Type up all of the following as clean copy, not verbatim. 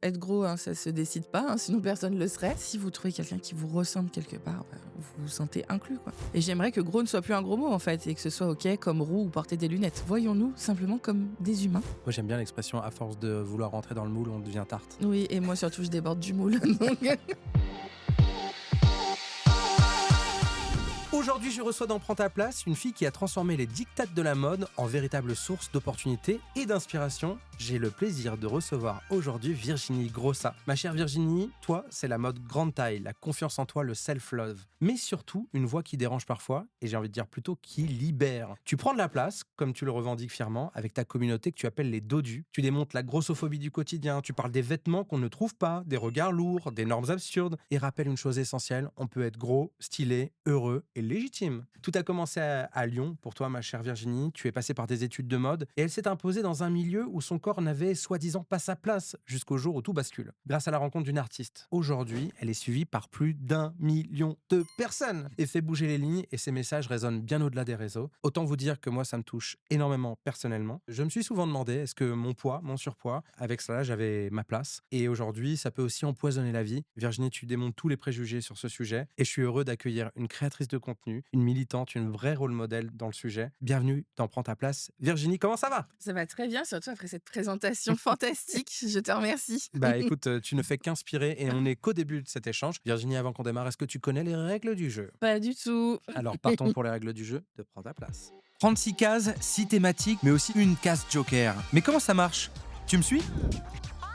Être gros, hein, ça se décide pas, hein, sinon personne ne le serait. Si vous trouvez quelqu'un qui vous ressemble quelque part, vous vous sentez inclus, quoi. Et j'aimerais que gros ne soit plus un gros mot, en fait, et que ce soit OK comme roux ou porter des lunettes. Voyons-nous simplement comme des humains. Moi, j'aime bien l'expression à force de vouloir rentrer dans le moule, on devient tarte. Oui, et moi surtout, je déborde du moule. Donc, Aujourd'hui, je reçois dans Prends ta place une fille qui a transformé les dictates de la mode en véritable source d'opportunités et d'inspiration. J'ai le plaisir de recevoir aujourd'hui Virginie Grossa. Ma chère Virginie, toi, c'est la mode grande taille, la confiance en toi, le self-love. Mais surtout, une voix qui dérange parfois, et j'ai envie de dire plutôt qui libère. Tu prends de la place, comme tu le revendiques fièrement, avec ta communauté que tu appelles les dodus. Tu démontes la grossophobie du quotidien, tu parles des vêtements qu'on ne trouve pas, des regards lourds, des normes absurdes, et rappelle une chose essentielle, on peut être gros, stylé, heureux et légitime. Tout a commencé à Lyon, pour toi ma chère Virginie, tu es passée par des études de mode, et elle s'est imposée dans un milieu où son corps n'avait soi-disant pas sa place, jusqu'au jour où tout bascule. Grâce à la rencontre d'une artiste. Aujourd'hui, elle est suivie par plus d'1 million de personnes, et fait bouger les lignes, et ses messages résonnent bien au-delà des réseaux. Autant vous dire que moi ça me touche énormément personnellement. Je me suis souvent demandé, est-ce que mon poids, mon surpoids, avec cela j'avais ma place, et aujourd'hui ça peut aussi empoisonner la vie. Virginie, tu démontes tous les préjugés sur ce sujet, et je suis heureux d'accueillir une créatrice de contenu, une militante, une vraie rôle modèle dans le sujet. Bienvenue dans Prends ta place. Virginie, comment ça va? ça va très bien, surtout après cette présentation fantastique. Je te remercie. Bah écoute, tu ne fais qu'inspirer et on n'est qu'au début de cet échange. Virginie, avant qu'on démarre, est-ce que tu connais les règles du jeu? Pas du tout. Alors partons pour les règles du jeu de Prends ta place. 36 cases, 6 thématiques, mais aussi une case joker. Mais comment ça marche? Tu me suis?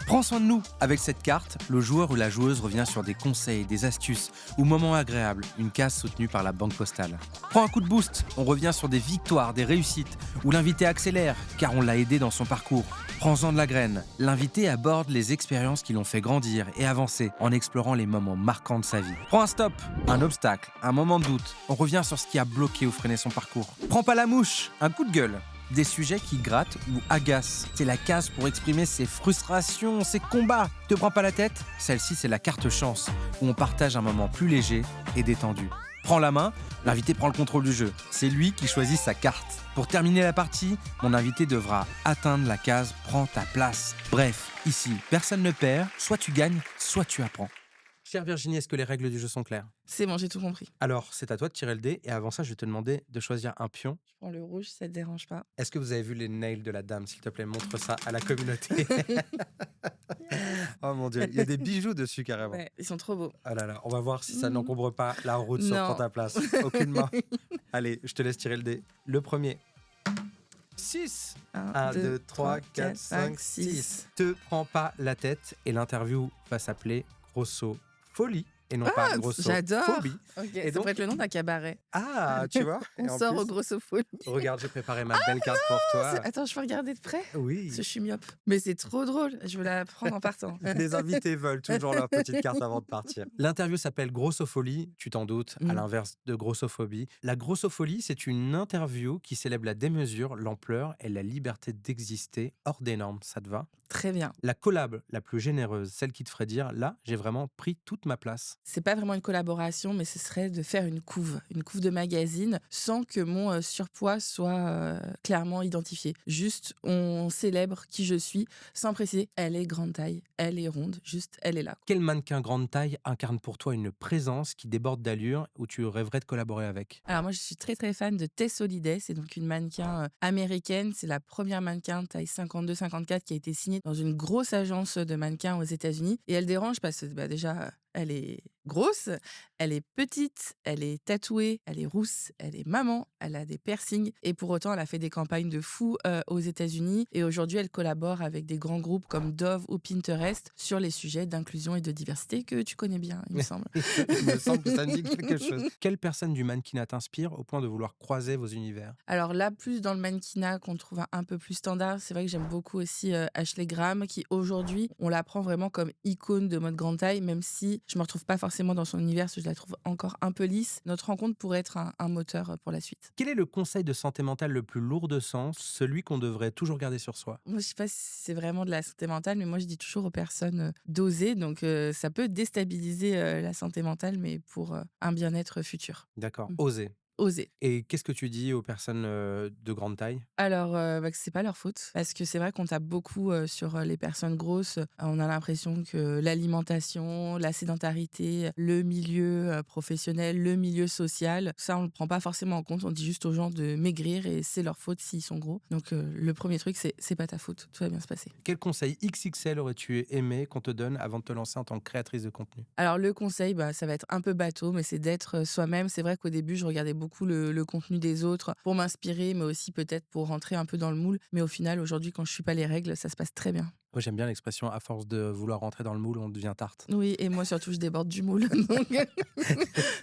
Prends soin de nous. Avec cette carte, le joueur ou la joueuse revient sur des conseils, des astuces ou moments agréables, une case soutenue par la banque postale. Prends un coup de boost, on revient sur des victoires, des réussites, où l'invité accélère, car on l'a aidé dans son parcours. Prends-en de la graine. L'invité aborde les expériences qui l'ont fait grandir et avancer en explorant les moments marquants de sa vie. Prends un stop, un obstacle, un moment de doute. On revient sur ce qui a bloqué ou freiné son parcours. Prends pas la mouche, un coup de gueule. Des sujets qui grattent ou agacent. C'est la case pour exprimer ses frustrations, ses combats. Te prends pas la tête? Celle-ci, c'est la carte chance, où on partage un moment plus léger et détendu. Prends la main, l'invité prend le contrôle du jeu. C'est lui qui choisit sa carte. Pour terminer la partie, mon invité devra atteindre la case Prends ta place. Bref, ici, personne ne perd, soit tu gagnes, soit tu apprends. Chère Virginie, est-ce que les règles du jeu sont claires? C'est bon, j'ai tout compris. Alors, c'est à toi de tirer le dé, et avant ça, je vais te demander de choisir un pion. Je prends le rouge, ça te dérange pas. Est-ce que vous avez vu les nails de la dame? S'il te plaît, montre ça à la communauté. Oh mon Dieu, il y a des bijoux dessus carrément. Ouais, ils sont trop beaux. Ah là là, on va voir si ça Mhm. n'encombre pas la route sur Prends Non. ta place. Aucunement. Allez, je te laisse tirer le dé. Le premier. 6. 1, 2, 3, 4, 5, 6. Te prends pas la tête, et l'interview va s'appeler Grosso Folie et non pas Grosso J'adore. Phobie. Ok, Et ça donc, pourrait être le nom d'un cabaret. ah, tu vois? Et On en sort plus, au Grossophone. regarde, j'ai préparé ma belle carte pour toi. Attends, je peux regarder de près? Parce que Oui. je suis myope. Mais c'est trop drôle. Je veux la prendre en partant. Les invités veulent toujours leur petite carte avant de partir. L'interview s'appelle Grossopholie, tu t'en doutes, à Mm. l'inverse de grossophobie. La grossopholie, c'est une interview qui célèbre la démesure, l'ampleur et la liberté d'exister hors des normes. Ça te va? Très bien. La collab la plus généreuse, celle qui te ferait dire, là, j'ai vraiment pris toute ma place. C'est pas vraiment une collaboration, mais ce serait de faire une couve de magazine, sans que mon surpoids soit clairement identifié. Juste, on célèbre qui je suis, sans préciser, elle est grande taille, elle est ronde, juste, elle est là. Quel mannequin grande taille incarne pour toi une présence qui déborde d'allure où tu rêverais de collaborer avec? Alors moi, je suis très très fan de Tess Holliday, c'est donc une mannequin américaine, c'est la première mannequin taille 52-54 qui a été signée dans une grosse agence de mannequins aux États-Unis. Et elle dérange parce que déjà, elle est grosse, elle est petite, elle est tatouée, elle est rousse, elle est maman, elle a des piercings. Et pour autant, elle a fait des campagnes de fou aux États-Unis. Et aujourd'hui, elle collabore avec des grands groupes comme Dove ou Pinterest sur les sujets d'inclusion et de diversité que tu connais bien, il me semble. Il me semble que ça me dit quelque chose. Quelle personne du mannequinat t'inspire au point de vouloir croiser vos univers? Alors là, plus dans le mannequinat qu'on trouve un peu plus standard, c'est vrai que j'aime beaucoup aussi Ashley Graham, qui aujourd'hui, on la prend vraiment comme icône de mode grande taille, même si je me retrouve pas forcément dans son univers, parce que je la trouve encore un peu lisse. Notre rencontre pourrait être un moteur pour la suite. Quel est le conseil de santé mentale le plus lourd de sens, celui qu'on devrait toujours garder sur soi? Moi, je sais pas si c'est vraiment de la santé mentale, mais moi, je dis toujours aux personnes d'oser. Donc, ça peut déstabiliser la santé mentale, mais pour un bien-être futur. D'accord, Mm. oser. oser. Et qu'est-ce que tu dis aux personnes de grande taille? Alors, que c'est pas leur faute parce que c'est vrai qu'on tape beaucoup, sur, les personnes grosses. On a l'impression que l'alimentation, la sédentarité, le milieu, professionnel, le milieu social, ça on le prend pas forcément en compte. On dit juste aux gens de maigrir et c'est leur faute s'ils sont gros. Donc, le premier truc c'est pas ta faute, tout va bien se passer. Quel conseil XXL aurais-tu aimé qu'on te donne avant de te lancer en tant que créatrice de contenu? Alors le conseil, bah, ça va être un peu bateau, mais c'est d'être, soi-même. C'est vrai qu'au début, je regardais beaucoup le contenu des autres pour m'inspirer, mais aussi peut-être pour rentrer un peu dans le moule. Mais au final, aujourd'hui, quand je suis pas les règles, ça se passe très bien. Moi, j'aime bien l'expression à force de vouloir rentrer dans le moule, on devient tarte. Oui et moi surtout, je déborde du moule,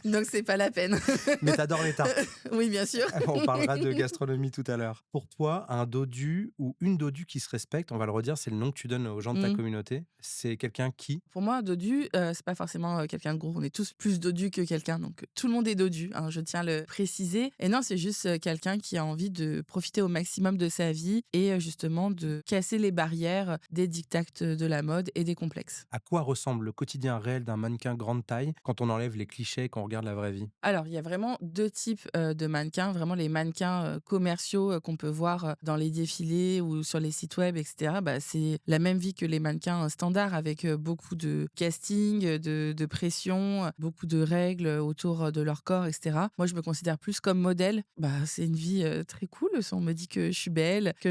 donc c'est pas la peine. Mais t'adores les tartes. Oui, bien sûr. On parlera de gastronomie tout à l'heure. Pour toi, un dodu ou une dodue qui se respecte, on va le redire, c'est le nom que tu donnes aux gens de ta Mmh. communauté. C'est quelqu'un qui, Pour moi, un dodu, c'est pas forcément, quelqu'un de gros. On est tous plus dodus que quelqu'un, donc tout le monde est dodu, hein, je tiens à le préciser et non, c'est juste, quelqu'un qui a envie de profiter au maximum de sa vie et justement de casser les barrières des diktats de la mode et des complexes. à quoi ressemble le quotidien réel d'un mannequin grande taille quand on enlève les clichés et qu'on regarde la vraie vie? Alors, il y a vraiment 2 types, de mannequins, vraiment les mannequins, commerciaux, qu'on peut voir, dans les défilés ou sur les sites web et cetera. Bah, c'est la même vie que les mannequins, standards avec, beaucoup de casting, de pression, beaucoup de règles, autour, de leur corps et cetera. Moi, je me considère plus comme modèle. Bah, c'est une vie, très cool. On me dit que je suis belle, qu'on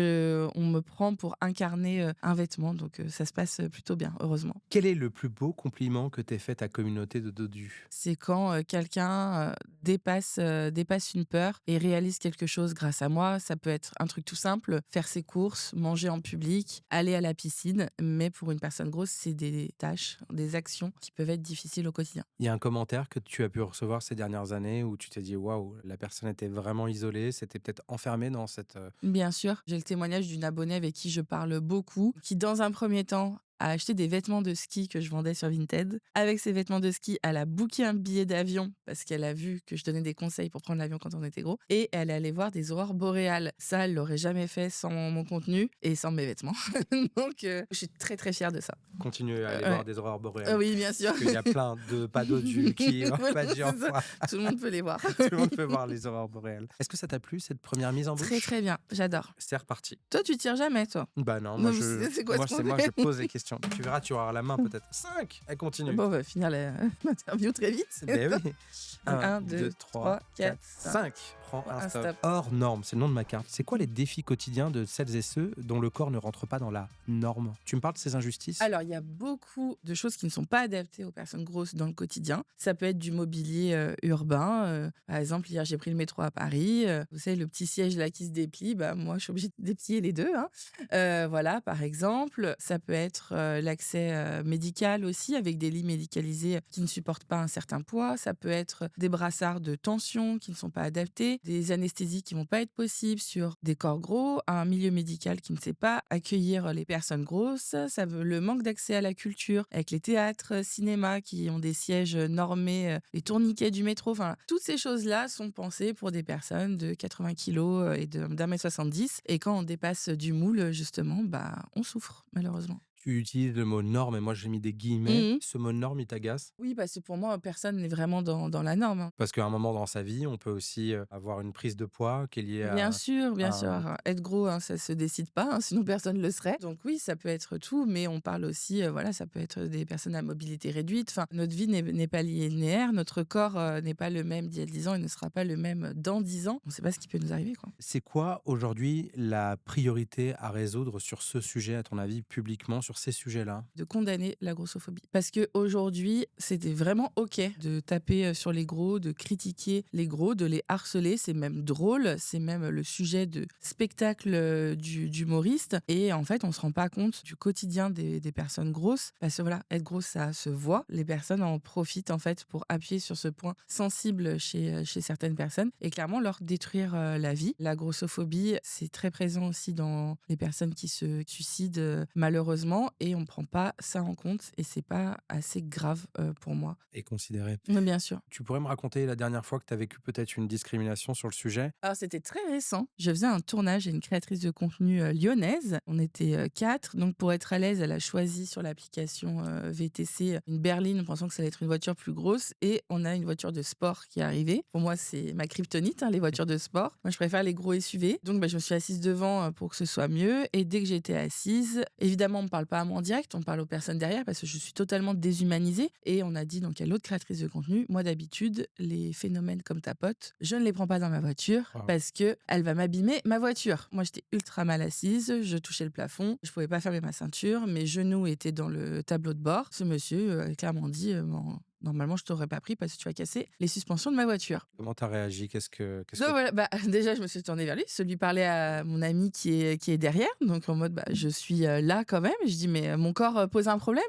me prend pour incarner, un vêtement donc ça se passe, plutôt bien, heureusement. Quel est le plus beau compliment que t'ait fait ta communauté de dodus? C'est quand, quelqu'un, dépasse une peur et réalise quelque chose grâce à moi. Ça peut être un truc tout simple, faire ses courses, manger en public, aller à la piscine, mais pour une personne grosse, c'est des tâches, des actions qui peuvent être difficiles au quotidien. Il y a un commentaire que tu as pu recevoir ces dernières années où tu t'es dit waouh, la personne était vraiment isolée, c'était peut-être enfermée dans cette. Bien sûr, j'ai le témoignage d'une abonnée avec qui je parle beaucoup, qui dans un premier temps a acheté des vêtements de ski que je vendais sur Vinted. Avec ces vêtements de ski, elle a booké un billet d'avion parce qu'elle a vu que je donnais des conseils pour prendre l'avion quand on était gros et elle est allée voir des aurores boréales. Ça, elle l'aurait jamais fait sans mon contenu et sans mes vêtements. Donc, je suis très très fière de ça. Continuer à aller Ouais. voir des aurores boréales. Oui, bien sûr. Parce qu'il y a plein de pas dodus qui ont Voilà, pas dit c'est ça. enfin. Tout le monde peut les voir. Tout le monde peut voir les aurores boréales. Est-ce que ça t'a plu cette première mise en Très bouche? très bien, j'adore. C'est reparti. Toi, tu tires jamais, toi? Bah non, Non, c'est quoi ce moi je problème? pose les questions. Tu verras, tu auras la main peut-être. 5. Elle continue. Bon, on va finir l'interview très vite. Ben oui. 1, 2, 3, 4, 5. Prends un Un stop. stop. Hors norme, c'est le nom de ma carte. C'est quoi les défis quotidiens de celles et ceux dont le corps ne rentre pas dans la norme? Tu me parles de ces injustices? Alors, il y a beaucoup de choses qui ne sont pas adaptées aux personnes grosses dans le quotidien. Ça peut être du mobilier urbain. Par exemple, hier, j'ai pris le métro à Paris. Vous savez, le petit siège là qui se déplie, bah, moi, je suis obligée de déplier les deux, hein. Voilà, par exemple. Ça peut être l'accès médical aussi, avec des lits médicalisés qui ne supportent pas un certain poids. Ça peut être des brassards de tension qui ne sont pas adaptés, des anesthésies qui vont pas être possibles sur des corps gros, un milieu médical qui ne sait pas accueillir les personnes grosses. Ça veut le manque d'accès à la culture avec les théâtres, cinémas qui ont des sièges normés, les tourniquets du métro. Enfin, toutes ces choses-là sont pensées pour des personnes de 80 kilos et d'un mètre 70. Et quand on dépasse du moule, justement, bah, on souffre, malheureusement. Tu utilises le mot norme et moi j'ai mis des guillemets. Mhm. Ce mot norme, il t'agace? Oui, parce que pour moi, personne n'est vraiment dans la norme, hein. Parce qu'à un moment dans sa vie, on peut aussi avoir une prise de poids qui est liée Bien à sûr, bien sûr. un. Être gros, hein, ça se décide pas, hein, sinon personne le serait. Donc oui, ça peut être tout, mais on parle aussi, voilà, ça peut être des personnes à mobilité réduite. Enfin, notre vie n'est pas linéaire, notre corps n'est pas le même d'il y a 10 ans et ne sera pas le même dans 10 ans. On ne sait pas ce qui peut nous arriver, quoi. C'est quoi aujourd'hui la priorité à résoudre sur ce sujet, à ton avis, publiquement, sur ces sujets-là? De condamner la grossophobie. Parce qu'aujourd'hui, c'était vraiment OK de taper sur les gros, de critiquer les gros, de les harceler. C'est même drôle, c'est même le sujet de spectacle d'humoristes. Et en fait, on se rend pas compte du quotidien des personnes grosses. Parce que voilà, être grosse, ça se voit. Les personnes en profitent en fait pour appuyer sur ce point sensible chez certaines personnes et clairement leur détruire la vie. La grossophobie, c'est très présent aussi dans les personnes qui se suicident malheureusement. différent et on ne prend pas ça en compte et c'est pas assez grave pour moi. Et considéré. Mais bien sûr. Tu pourrais me raconter la dernière fois que tu as vécu peut-être une discrimination sur le sujet? Alors c'était très récent. Je faisais un tournage à une créatrice de contenu lyonnaise. On était 4. Donc pour être à l'aise, elle a choisi sur l'application VTC une berline en pensant que ça allait être une voiture plus grosse. Et on a une voiture de sport qui est arrivée. Pour moi, c'est ma kryptonite, hein, les voitures de sport. Moi, je préfère les gros SUV. Donc je me suis assise devant pour que ce soit mieux. Et dès que j'étais assise, évidemment, on ne parle pas à moi en direct, on parle aux personnes derrière parce que je suis totalement déshumanisée. Et on a dit donc à l'autre créatrice de contenu, moi d'habitude, les phénomènes comme ta pote, je ne les prends pas dans ma voiture Wow. parce que elle va m'abîmer ma voiture. Moi, j'étais ultra mal assise, je touchais le plafond, je pouvais pas fermer ma ceinture, mes genoux étaient dans le tableau de bord. Ce monsieur a clairement dit Bon, normalement, je t'aurais pas pris parce que tu as cassé les suspensions de ma voiture. Comment tu as réagi? Donc voilà, déjà, je me suis tournée vers lui, lui parler à mon ami qui est derrière, donc en mode, je suis là quand même. Je dis, mais mon corps pose un problème?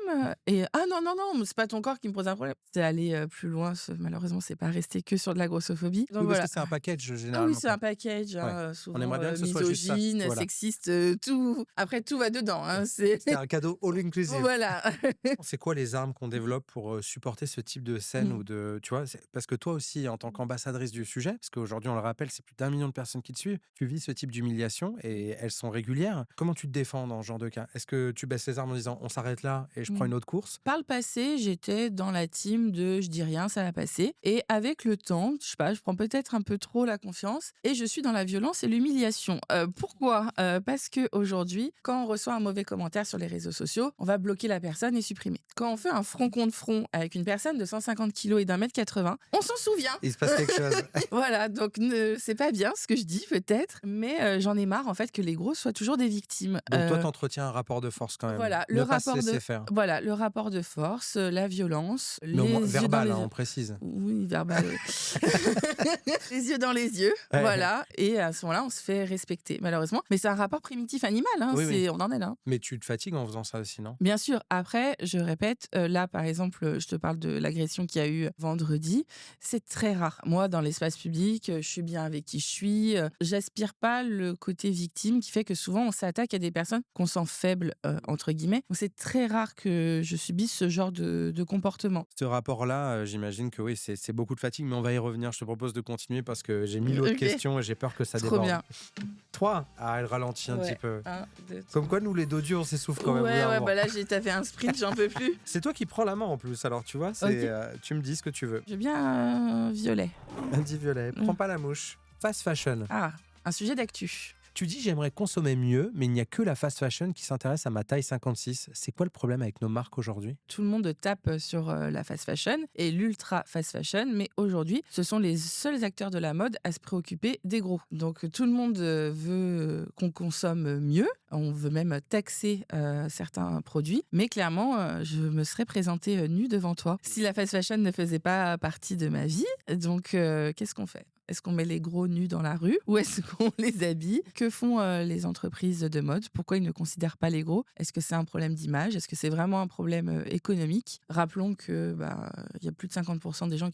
Et ah non, non, non, c'est pas ton corps qui me pose un problème. C'est aller plus loin, malheureusement, c'est pas resté que sur de la grossophobie. Donc Oui, parce voilà. que c'est un package Ah oui, généralement, c'est quoi. un package, Ouais. hein, On souvent aimerait bien que ce soit juste ça. misogyne, Voilà. sexiste, tout. Après, tout va dedans. Hein, c'est C'est un cadeau all inclusive. voilà. C'est quoi les armes qu'on développe pour supporter ce type de scène ou de, tu vois, parce que toi aussi, en tant qu'ambassadrice du sujet, parce qu'aujourd'hui, on le rappelle, c'est plus d'1 million de personnes qui te suivent, tu vis ce type d'humiliation et elles sont régulières. Comment tu te défends dans ce genre de cas? Est-ce que tu baisses les armes en disant on s'arrête là et je prends une autre course? Par le passé, j'étais dans la team de je dis rien, ça va passer. Et avec le temps, je sais pas, je prends peut-être un peu trop la confiance et je suis dans la violence et l'humiliation. Pourquoi? Parce que aujourd'hui, quand on reçoit un mauvais commentaire sur les réseaux sociaux, on va bloquer la personne et supprimer. Quand on fait un front contre front avec une personne de 150 kilos et d'1,80 m, on s'en souvient. Il se passe quelque chose. Voilà, donc c'est pas bien ce que je dis peut-être, mais j'en ai marre en fait que les gros soient toujours des victimes. Donc toi, t'entretiens un rapport de force quand même. Voilà, Ne pas se laisser faire. voilà, le rapport de force, la violence, Mais au moins les yeux dans verbal, les hein, yeux. on précise. Oui, verbal. Les yeux dans les yeux, Ouais. voilà. Et à ce moment-là, on se fait respecter, malheureusement. Mais c'est un rapport primitif animal, hein, Oui, oui. on en est là. Mais tu te fatigues en faisant ça aussi, non? Bien sûr. Après, je répète, là, par exemple, je te parle de l'agression qu'il y a eu vendredi. C'est très rare. Moi, dans l'espace public, je suis bien avec qui je suis. J'aspire pas le côté victime qui fait que souvent, on s'attaque à des personnes qu'on sent faibles, entre guillemets. Donc, c'est très rare que je subisse ce genre de comportement. Ce rapport-là, j'imagine que oui, c'est beaucoup de fatigue, mais on va y revenir. Je te propose de continuer parce que j'ai 1000 autres Ok. questions et j'ai peur que ça Trop déborde. bien. 3. Ah, elle ralentit un Ouais. petit peu. 1, 2, Comme quoi, nous, les dodus, on s'essouffle quand même. au bout ouais, d'un ouais, moment. bah là, t'as fait un sprint, j'en peux plus. C'est toi qui prends la main en plus, alors tu vois, Ok. tu me dis ce que tu veux. Je veux bien un violet. Lundi violet, prends pas la mouche. Fast fashion. Ah, un sujet d'actu. Tu dis j'aimerais consommer mieux, mais il n'y a que la fast fashion qui s'intéresse à ma taille 56. C'est quoi le problème avec nos marques aujourd'hui? Tout le monde tape sur la fast fashion et l'ultra fast fashion, mais aujourd'hui, ce sont les seuls acteurs de la mode à se préoccuper des gros. Donc tout le monde veut qu'on consomme mieux, on veut même taxer certains produits, mais clairement, je me serais présentée nue devant toi si la fast fashion ne faisait pas partie de ma vie. Donc qu'est-ce qu'on fait? Est-ce qu'on met les gros nus dans la rue ou est-ce qu'on les habille? Que font les entreprises de mode? Pourquoi ils ne considèrent pas les gros? Est-ce que c'est un problème d'image? Est-ce que c'est vraiment un problème économique? Rappelons que il y a plus de 50% des gens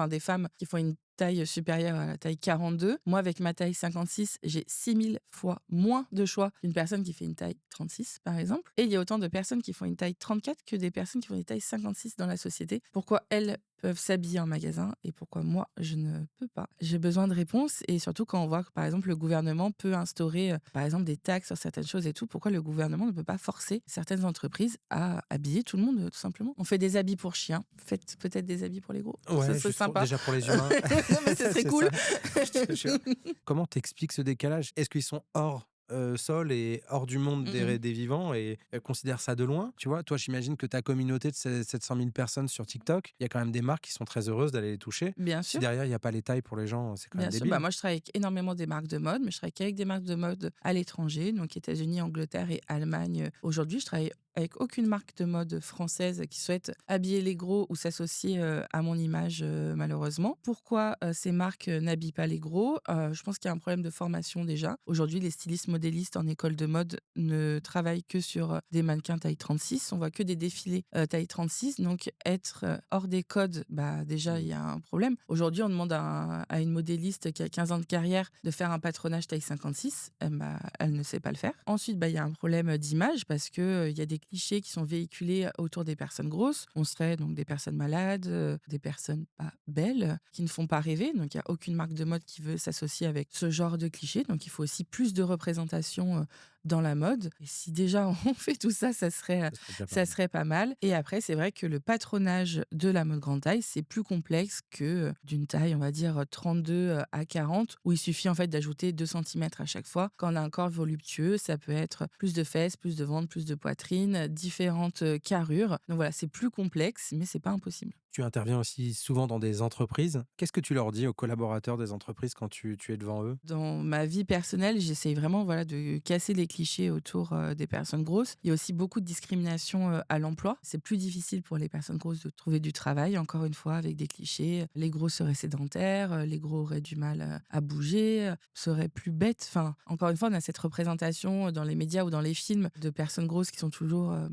des femmes qui font une taille supérieure à la taille 42. Moi, avec ma taille 56, j'ai 6000 fois moins de choix qu'une personne qui fait une taille 36, par exemple. Et il y a autant de personnes qui font une taille 34 que des personnes qui font une taille 56 dans la société. Pourquoi elles peuvent s'habiller en magasin et pourquoi moi, je ne peux pas? J'ai besoin de réponses et surtout quand on voit que, par exemple, le gouvernement peut instaurer, par exemple, des taxes sur certaines choses et tout, pourquoi le gouvernement ne peut pas forcer certaines entreprises à habiller tout le monde, tout simplement? On fait des habits pour chiens, faites peut-être des habits pour les gros. Ouais, Ce serait sympa. déjà pour les humains. Non, mais ce serait C'est cool. ça, je te jure. Comment t'expliques ce décalage? Est-ce qu'ils sont hors sol et hors du monde des vivants et considèrent ça de loin? Tu vois, toi, j'imagine que ta communauté de 700 000 personnes sur TikTok, il y a quand même des marques qui sont très heureuses d'aller les toucher. Bien Si sûr. derrière, il n'y a pas les tailles pour les gens, c'est quand Bien même sûr, débile. moi je travaille avec énormément des marques de mode, mais je travaille qu'avec des marques de mode à l'étranger, donc États-Unis, Angleterre et Allemagne. Aujourd'hui, je travaille avec aucune marque de mode française qui souhaite habiller les gros ou s'associer à mon image, malheureusement. Pourquoi ces marques n'habillent pas les gros? Je pense qu'il y a un problème de formation déjà. Aujourd'hui, les stylistes modélistes en école de mode ne travaillent que sur des mannequins taille 36. On voit que des défilés taille 36. Donc, être hors des codes, déjà, il y a un problème. Aujourd'hui, on demande à une modéliste qui a 15 ans de carrière de faire un patronage taille 56. Elle ne sait pas le faire. Ensuite, il y a un problème d'image parce qu'il y a des clichés qui sont véhiculés autour des personnes grosses. On serait donc des personnes malades, des personnes pas belles, qui ne font pas rêver. Donc il y a aucune marque de mode qui veut s'associer avec ce genre de clichés. Donc il faut aussi plus de représentation dans la mode. Et si déjà on fait tout ça, Ça serait déjà pas ça mal. serait pas mal. Et après, c'est vrai que le patronage de la mode grande taille, c'est plus complexe que d'une taille, on va dire 32 à 40, où il suffit en fait d'ajouter 2 centimètres à chaque fois. Quand on a un corps voluptueux, ça peut être plus de fesses, plus de ventre, plus de poitrine, différentes carrures. Donc voilà, c'est plus complexe, mais c'est pas impossible. Tu interviens aussi souvent dans des entreprises. Qu'est-ce que tu leur dis aux collaborateurs des entreprises quand tu es devant eux? Dans ma vie personnelle, j'essaye vraiment voilà, de casser les clichés autour des personnes grosses. Il y a aussi beaucoup de discrimination à l'emploi. C'est plus difficile pour les personnes grosses de trouver du travail, encore une fois, avec des clichés. Les gros seraient sédentaires, les gros auraient du mal à bouger, seraient plus bêtes. Enfin, encore une fois, on a cette représentation dans les médias ou dans les films de personnes grosses qui sont toujours À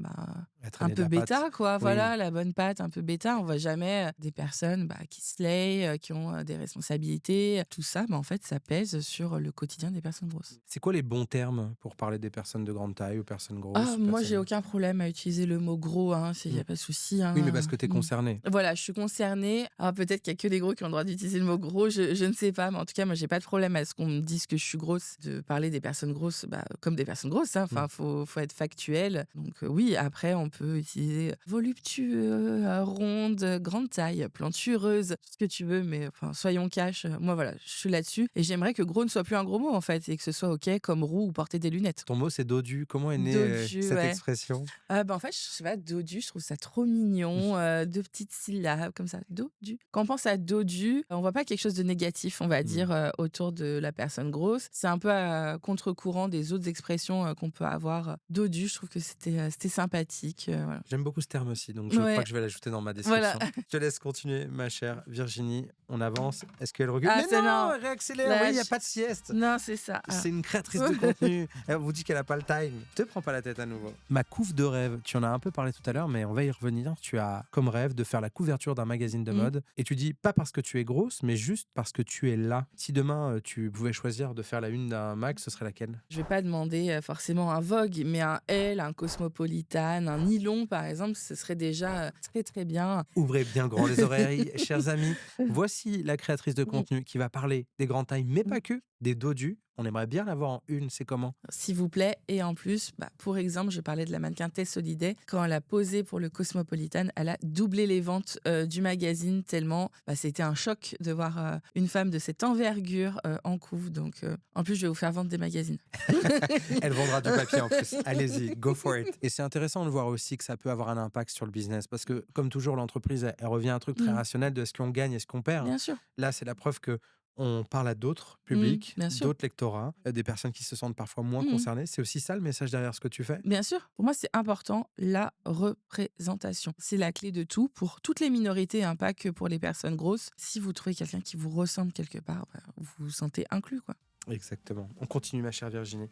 un traîner de peu la patte. bêta, quoi. Oui. Voilà, la bonne patte, un peu bêta. On voit jamais des personnes qui slay, qui ont des responsabilités. Tout ça, en fait, ça pèse sur le quotidien des personnes grosses. C'est quoi les bons termes pour parler des personnes de grande taille, aux personnes Ah, grosses, aux moi, j'ai personnes... aucun problème à utiliser le mot gros, hein, il y Mmh. a pas de souci, Oui, mais parce hein. que tu es concerné. Voilà, je suis concernée. Alors peut-être qu'il y a que les gros qui ont le droit d'utiliser le mot gros, je ne sais pas, mais en tout cas, moi, j'ai pas de problème à ce qu'on me dise que je suis grosse, de parler des personnes grosses, comme des personnes grosses, hein. Mmh. Enfin, faut être factuel. Donc oui, après, on peut utiliser voluptueux, ronde, grande taille, plantureuse, tout ce que tu veux, mais enfin, soyons cash. Moi, voilà, je suis là-dessus et j'aimerais que gros ne soit plus un gros mot, en fait, et que ce soit OK comme roux ou porter des lunettes. Ton mot, c'est dodu. Comment est née Dodu, cette ouais. expression? En fait, je sais pas, dodu, je trouve ça trop mignon, 2 petites syllabes comme ça, dodu. Quand on pense à dodu, on voit pas quelque chose de négatif, on va Mmh. dire, autour de la personne grosse. C'est un peu à contre-courant des autres expressions, qu'on peut avoir. Dodu, je trouve que c'était sympathique, voilà. J'aime beaucoup ce terme aussi, donc je crois Ouais, que je vais l'ajouter dans ma voilà. description. Je te laisse continuer, ma chère Virginie. On avance. Est-ce qu'elle recule? Ah, Mais c'est non, non, elle réaccélère. Oui, là, il n'y a je pas de sieste. non, c'est ça, C'est une créatrice de contenu. Elle vous dit qu'elle n'a pas le time. Te prends pas la tête à nouveau. Ma couve de rêve, tu en as un peu parlé tout à l'heure, mais on va y revenir. Tu as comme rêve de faire la couverture d'un magazine de Mmh. mode. Et tu dis pas parce que tu es grosse, mais juste parce que tu es là. Si demain tu pouvais choisir de faire la une d'un mag, ce serait laquelle? Je vais pas demander, forcément un Vogue, mais un Elle, un Cosmopolitan, un Nylon, par exemple, ce serait déjà, très, très bien. Ouvrez bien grand les oreilles, chers amis. Voici la créatrice de Mmh, contenu qui va parler des grandes tailles, mais mmh. pas que, des dodus. On aimerait bien l'avoir en une, c'est comment? S'il vous plaît. Et en plus, pour exemple, je parlais de la mannequin Tess Holliday. Quand elle a posé pour le Cosmopolitan, elle a doublé les ventes du magazine tellement c'était un choc de voir une femme de cette envergure en couve. Donc, en plus, je vais vous faire vendre des magazines. Elle vendra du papier en plus. Allez-y, go for it. Et c'est intéressant de voir aussi que ça peut avoir un impact sur le business parce que, comme toujours, l'entreprise, elle revient à un truc très Mmh, rationnel de ce qu'on gagne et ce qu'on perd. bien sûr. Là, c'est la preuve que on parle à d'autres Mmh, publics, bien sûr. d'autres lectorats, des personnes qui se sentent parfois moins Mmh. concernées. C'est aussi ça le message derrière ce que tu fais? Bien sûr, pour moi, c'est important, la représentation. C'est la clé de tout pour toutes les minorités, hein, pas que pour les personnes grosses. Si vous trouvez quelqu'un qui vous ressemble quelque part, vous vous sentez inclus, quoi. Exactement. On continue, ma chère Virginie.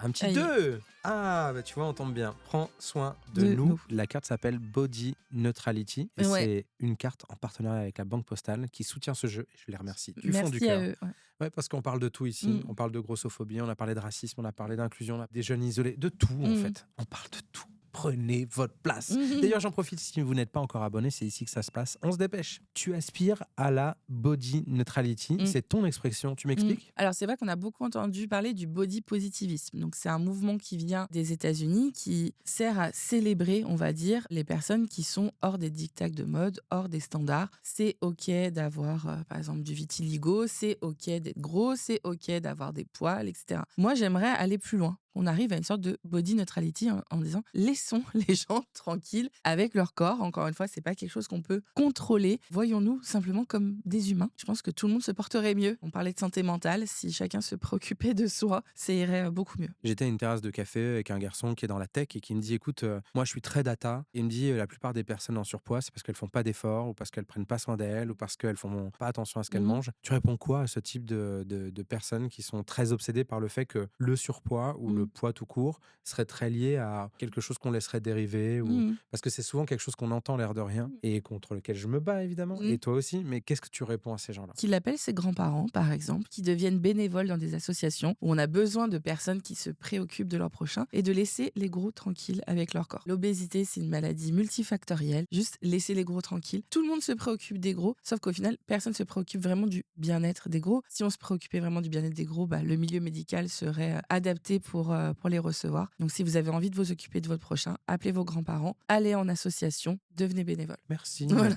Un petit Aïe, 2. Ah, bah tu vois, on tombe bien. Prends soin de de nous. nous. La carte s'appelle Body Neutrality et Ouais, c'est une carte en partenariat avec la Banque Postale qui soutient ce jeu. Et je les remercie du fond du merci à cœur. eux. Ouais. Ouais, parce qu'on parle de tout ici. Mmh, On parle de grossophobie, on a parlé de racisme, on a parlé d'inclusion, on a des jeunes isolés, de tout en mmh, fait. On parle de tout. Prenez votre place. mmh. D'ailleurs, j'en profite, si vous n'êtes pas encore abonné, c'est ici que ça se passe. On se dépêche. Tu aspires à la body neutrality. Mmh. C'est ton expression. Tu Mmh. m'expliques? Alors c'est vrai qu'on a beaucoup entendu parler du body positivisme. Donc c'est un mouvement qui vient des États-Unis qui sert à célébrer, on va dire, les personnes qui sont hors des dictats de mode, hors des standards. C'est OK d'avoir par exemple du vitiligo, c'est OK d'être gros, c'est OK d'avoir des poils, etc. Moi j'aimerais aller plus loin. On arrive à une sorte de body neutrality en disant laissons les gens tranquilles avec leur corps. Encore une fois, c'est pas quelque chose qu'on peut contrôler. Voyons-nous simplement comme des humains. Je pense que tout le monde se porterait mieux. On parlait de santé mentale. Si chacun se préoccupait de soi, ça irait beaucoup mieux. J'étais à une terrasse de café avec un garçon qui est dans la tech et qui me dit écoute, moi je suis très data. Il me dit la plupart des personnes en surpoids, c'est parce qu'elles font pas d'efforts ou parce qu'elles prennent pas soin d'elles ou parce qu'elles font pas attention à ce qu'elles Mhm. mangent. Tu réponds quoi à ce type de personnes qui sont très obsédées par le fait que le surpoids ou le poids tout court serait très lié à quelque chose qu'on laisserait dériver Mmh. parce que c'est souvent quelque chose qu'on entend l'air de rien et contre lequel je me bats évidemment Mmh. et toi aussi. Mais qu'est-ce que tu réponds à ces gens-là? Qu'il appelle ses grands-parents, par exemple, qui deviennent bénévoles dans des associations où on a besoin de personnes qui se préoccupent de leur prochain et de laisser les gros tranquilles avec leur corps. L'obésité, c'est une maladie multifactorielle. Juste laisser les gros tranquilles. Tout le monde se préoccupe des gros, sauf qu'au final, personne ne se préoccupe vraiment du bien-être des gros. Si on se préoccupait vraiment du bien-être des gros, le milieu médical serait adapté pour les recevoir. Donc, si vous avez envie de vous occuper de votre prochain, appelez vos grands-parents, allez en association, devenez bénévole. Merci. Voilà.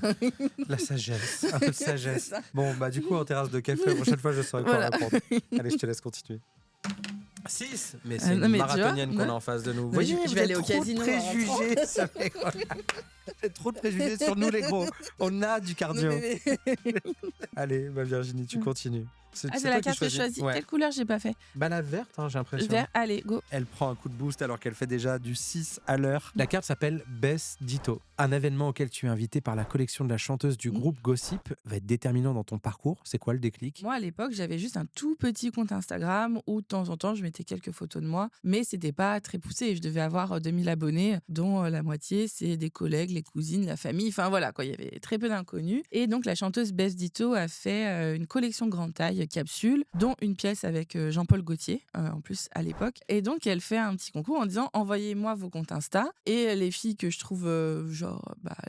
La sagesse, un peu de C'est sagesse. ça. Bon, du coup, en terrasse de café, la prochaine fois, je saurai quoi Voilà. répondre. Allez, je te laisse continuer. 6. Mais c'est non, une mais tu vois, marathonienne qu'on a non. en face de nous. Oui, je vous vais aller avez au trop casino de en rentrant. préjugés sur les gros. Vous avez trop de préjugés sur nous, les gros. On a du cardio. Non, mais- Allez, Virginie, tu continues. c'est toi la qui carte que je choisis. Ouais. Quelle couleur j'ai pas fait? La verte, j'ai l'impression. Vert, allez, go. Elle prend un coup de boost alors qu'elle fait déjà du 6 à l'heure. La carte s'appelle Bess Ditto. Un événement auquel tu es invité par la collection de la chanteuse du groupe Gossip va être déterminant dans ton parcours. C'est quoi le déclic? Moi, à l'époque, j'avais juste un tout petit compte Instagram où de temps en temps, je mettais quelques photos de moi, mais c'était pas très poussé. Je devais avoir 2000 abonnés, dont la moitié, c'est des collègues, les cousines, la famille. Enfin voilà, quoi, il y avait très peu d'inconnus. Et donc, la chanteuse Bess Ditto a fait une collection grande taille capsule, dont une pièce avec Jean-Paul Gaultier, en plus à l'époque. Et donc, elle fait un petit concours en disant envoyez-moi vos comptes Insta. Et les filles que je trouve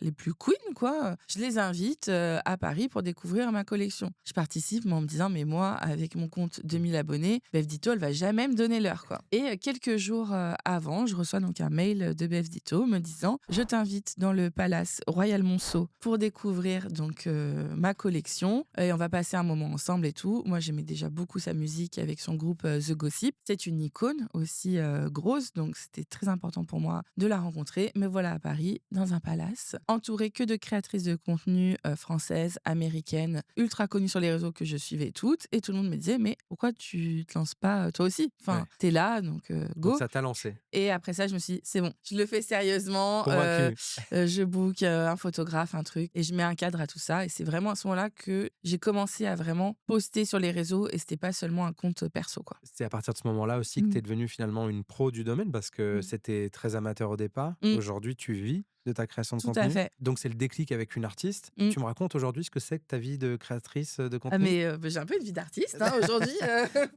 les plus queen, quoi, je les invite à Paris pour découvrir ma collection. Je participe, mais en me disant mais moi, avec mon compte 2000 abonnés, Beth Ditto, elle va jamais me donner l'heure, quoi. Et quelques jours avant, je reçois donc un mail de Beth Ditto me disant je t'invite dans le palace Royal Monceau pour découvrir donc ma collection et on va passer un moment ensemble et tout. Moi, j'aimais déjà beaucoup sa musique avec son groupe The Gossip. C'est une icône aussi grosse, donc c'était très important pour moi de la rencontrer. Me voilà à Paris, dans un palace, entourée que de créatrices de contenu françaises, américaines, ultra connues sur les réseaux que je suivais toutes. Et tout le monde me disait, mais pourquoi tu te lances pas toi aussi? Enfin, Ouais. t'es là, donc go. Donc ça t'a lancé. Et après ça, je me suis dit, c'est bon, je le fais sérieusement. Convaincu. Je book un photographe, un truc, et je mets un cadre à tout ça. Et c'est vraiment à ce moment-là que j'ai commencé à vraiment poster sur les réseaux et c'était pas seulement un compte perso, quoi. C'est à partir de ce moment-là aussi que tu es devenue finalement une pro du domaine parce que c'était très amateur au départ. Mm. Aujourd'hui, tu vis de ta création de Tout contenu. à fait. Donc c'est le déclic avec une artiste. Mm. Tu me racontes aujourd'hui ce que c'est que ta vie de créatrice de contenu? Ah mais j'ai un peu une vie d'artiste aujourd'hui.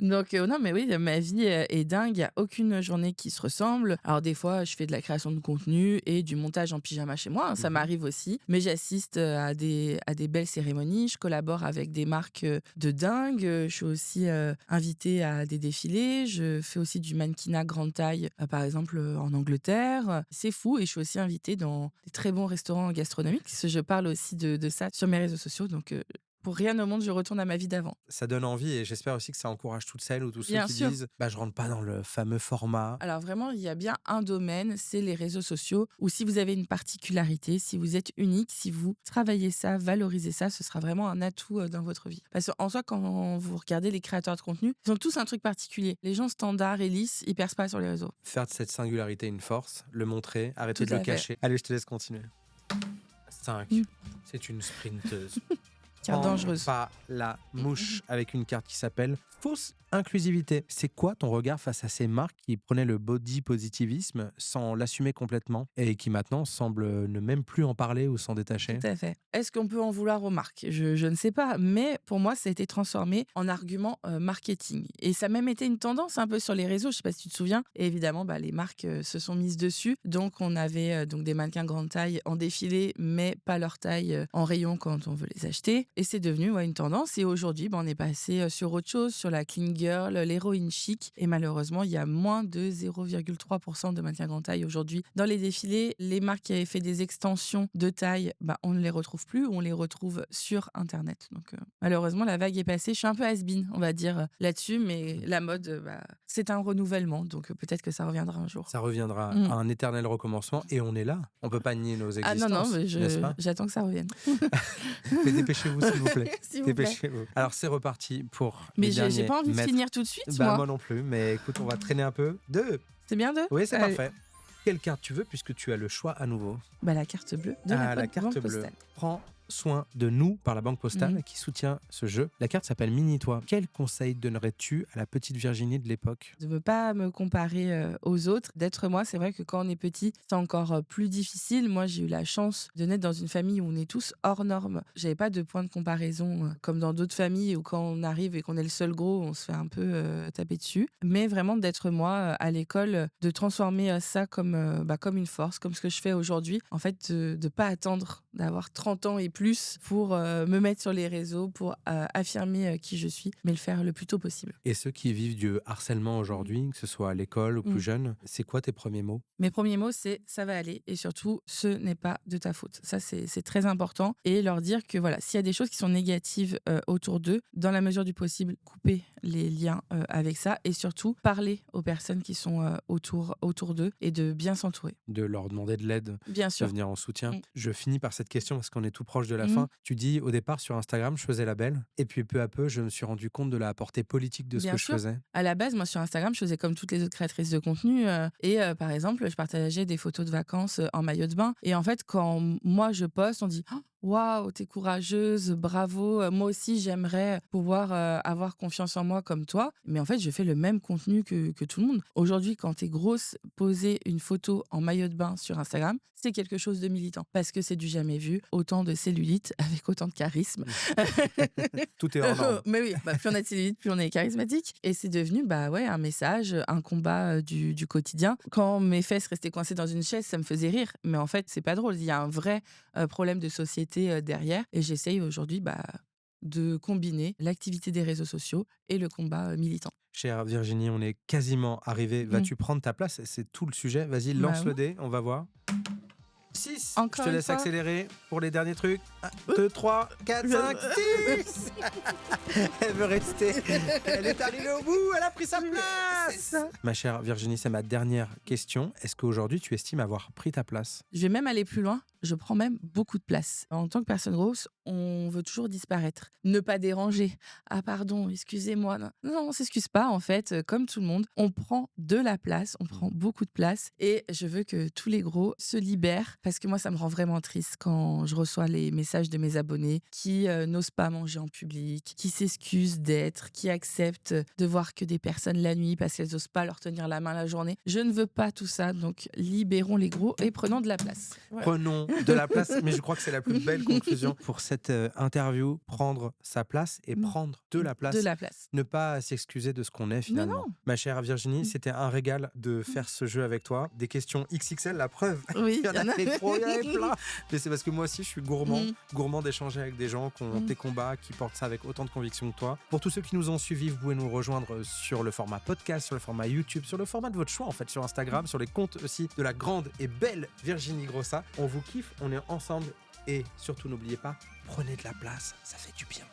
Donc non mais oui, ma vie est dingue, il y a aucune journée qui se ressemble. Alors des fois, je fais de la création de contenu et du montage en pyjama chez moi, ça m'arrive aussi, mais j'assiste à des belles cérémonies, je collabore avec des marques de dingue, je suis aussi invitée à des défilés, je fais aussi du mannequinat grande taille par exemple en Angleterre. C'est fou et je suis aussi invitée dans des très bons restaurants gastronomiques, parce que je parle aussi de ça sur mes réseaux sociaux, donc pour rien au monde, je retourne à ma vie d'avant. Ça donne envie et j'espère aussi que ça encourage toutes celles ou tous ceux Bien qui sûr. disent je rentre pas dans le fameux format. Alors vraiment, il y a bien un domaine, c'est les réseaux sociaux, où si vous avez une particularité, si vous êtes unique, si vous travaillez ça, valorisez ça, ce sera vraiment un atout dans votre vie. Parce qu'en soi, quand vous regardez les créateurs de contenu, ils ont tous un truc particulier. Les gens standards et lisses, ils percent pas sur les réseaux. Faire de cette singularité une force, le montrer, arrêter Tout de le à fait. cacher. Allez, je te laisse continuer. 5. Mm. C'est une sprinteuse. Carte dangereuse. Pas la mouche avec une carte qui s'appelle fausse inclusivité. C'est quoi ton regard face à ces marques qui prenaient le body positivisme sans l'assumer complètement et qui maintenant semblent ne même plus en parler ou s'en détacher? Tout à fait. Est-ce qu'on peut en vouloir aux marques? Je ne sais pas, mais pour moi, ça a été transformé en argument marketing. Et ça a même été une tendance un peu sur les réseaux, je ne sais pas si tu te souviens. Et évidemment, les marques se sont mises dessus. Donc, on avait donc des mannequins grande taille en défilé, mais pas leur taille en rayon quand on veut les acheter. Et c'est devenu une tendance. Et aujourd'hui, on est passé sur autre chose, sur la clean girl, l'héroïne chic. Et malheureusement, il y a moins de 0,3% de mannequins grande taille aujourd'hui dans les défilés. Les marques qui avaient fait des extensions de taille, on ne les retrouve plus, on les retrouve sur Internet. Donc malheureusement, la vague est passée. Je suis un peu has-been, on va dire, là-dessus, mais la mode, c'est un renouvellement. Donc peut-être que ça reviendra un jour. Ça reviendra à un éternel recommencement et on est là. On peut pas nier nos existences. Ah non, mais n'est-ce pas? j'attends que ça revienne. Mais dépêchez-vous, s'il vous plaît. S'il vous plaît. Dépêchez-vous. Alors, c'est reparti pour Mais les j'ai derniers pas envie de mètres. finir tout de suite, Moi moi. non plus, mais écoute, on va traîner un peu. 2. C'est bien deux? Oui, c'est Allez. parfait. Quelle carte tu veux puisque tu as le choix à nouveau? La carte bleue de La la carte banque bleue. postale. Prends soin de nous par la Banque Postale qui soutient ce jeu. La carte s'appelle Mini-toi. Quel conseil donnerais-tu à la petite Virginie de l'époque? De ne pas me comparer aux autres, d'être moi. C'est vrai que quand on est petit, c'est encore plus difficile. Moi, j'ai eu la chance de naître dans une famille où on est tous hors normes. J'avais pas de point de comparaison comme dans d'autres familles où quand on arrive et qu'on est le seul gros, on se fait un peu taper dessus. Mais vraiment d'être moi à l'école, de transformer ça comme une force, comme ce que je fais aujourd'hui. En fait, de pas attendre d'avoir 30 ans et plus pour me mettre sur les réseaux, pour affirmer qui je suis, mais le faire le plus tôt possible. Et ceux qui vivent du harcèlement aujourd'hui, que ce soit à l'école ou plus jeune, c'est quoi tes premiers mots? Mes premiers mots, c'est ça va aller et surtout, ce n'est pas de ta faute. Ça, c'est très important. Et leur dire que voilà, s'il y a des choses qui sont négatives autour d'eux, dans la mesure du possible, couper les liens avec ça et surtout parler aux personnes qui sont autour d'eux et de bien s'entourer. De leur demander de l'aide, Bien de sûr. venir en soutien. Mm. Je finis par cette question parce qu'on est tout proche de la fin. Tu dis au départ sur Instagram, je faisais la belle et puis peu à peu, je me suis rendu compte de la portée politique de ce Bien que je sûr. faisais. À la base, moi, sur Instagram, je faisais comme toutes les autres créatrices de contenu. Par exemple, je partageais des photos de vacances en maillot de bain. Et en fait, quand moi, je poste, on dit «Oh, waouh, t'es courageuse, bravo. Moi aussi, j'aimerais pouvoir avoir confiance en moi comme toi. Mais en fait, je fais le même contenu que tout le monde. Aujourd'hui, quand t'es grosse, poser une photo en maillot de bain sur Instagram, c'est quelque chose de militant. Parce que c'est du jamais vu. Autant de cellulite avec autant de charisme. Tout est hors norme. Mais oui, plus on a de cellulite, plus on est charismatique. Et c'est devenu un message, un combat du quotidien. Quand mes fesses restaient coincées dans une chaise, ça me faisait rire. Mais en fait, c'est pas drôle. Il y a un vrai problème de société derrière. Et j'essaye aujourd'hui de combiner l'activité des réseaux sociaux et le combat militant. Chère Virginie, on est quasiment arrivé. Vas-tu prendre ta place? C'est tout le sujet. Vas-y, lance le dé, on va voir. 6. Encore Je te une laisse fois. accélérer pour les derniers trucs. 1, 2, 3, 4, 5, 6. Elle veut rester. Elle est arrivée au bout, elle a pris sa place. C'est ça. Ma chère Virginie, c'est ma dernière question. Est-ce qu'aujourd'hui, tu estimes avoir pris ta place? Je vais même aller plus loin. Je prends même beaucoup de place. En tant que personne grosse, on veut toujours disparaître. Ne pas déranger. Ah pardon, excusez-moi. Non, on s'excuse pas en fait. Comme tout le monde, on prend de la place, on prend beaucoup de place. Et je veux que tous les gros se libèrent parce que moi, ça me rend vraiment triste quand je reçois les messages de mes abonnés qui n'osent pas manger en public, qui s'excusent d'être, qui acceptent de voir que des personnes la nuit parce qu'elles n'osent pas leur tenir la main la journée. Je ne veux pas tout ça, donc libérons les gros et prenons de la place. Voilà. Prenons de la place, mais je crois que c'est la plus belle conclusion pour cette interview. Prendre sa place et prendre de la place. De la place. Ne pas s'excuser de ce qu'on est finalement. non. Ma chère Virginie, c'était un régal de faire ce jeu avec toi. Des questions XXL, la preuve. Oui, Il y en a fait trop, il y en avait plein. Mais c'est parce que moi aussi, je suis gourmand d'échanger avec des gens qui ont tes combats, qui portent ça avec autant de conviction que toi. Pour tous ceux qui nous ont suivis, vous pouvez nous rejoindre sur le format podcast, sur le format YouTube, sur le format de votre choix en fait, sur Instagram, sur les comptes aussi de la grande et belle Virginie Grossa. On vous kiffe, on est ensemble et surtout n'oubliez pas, prenez de la place, ça fait du bien.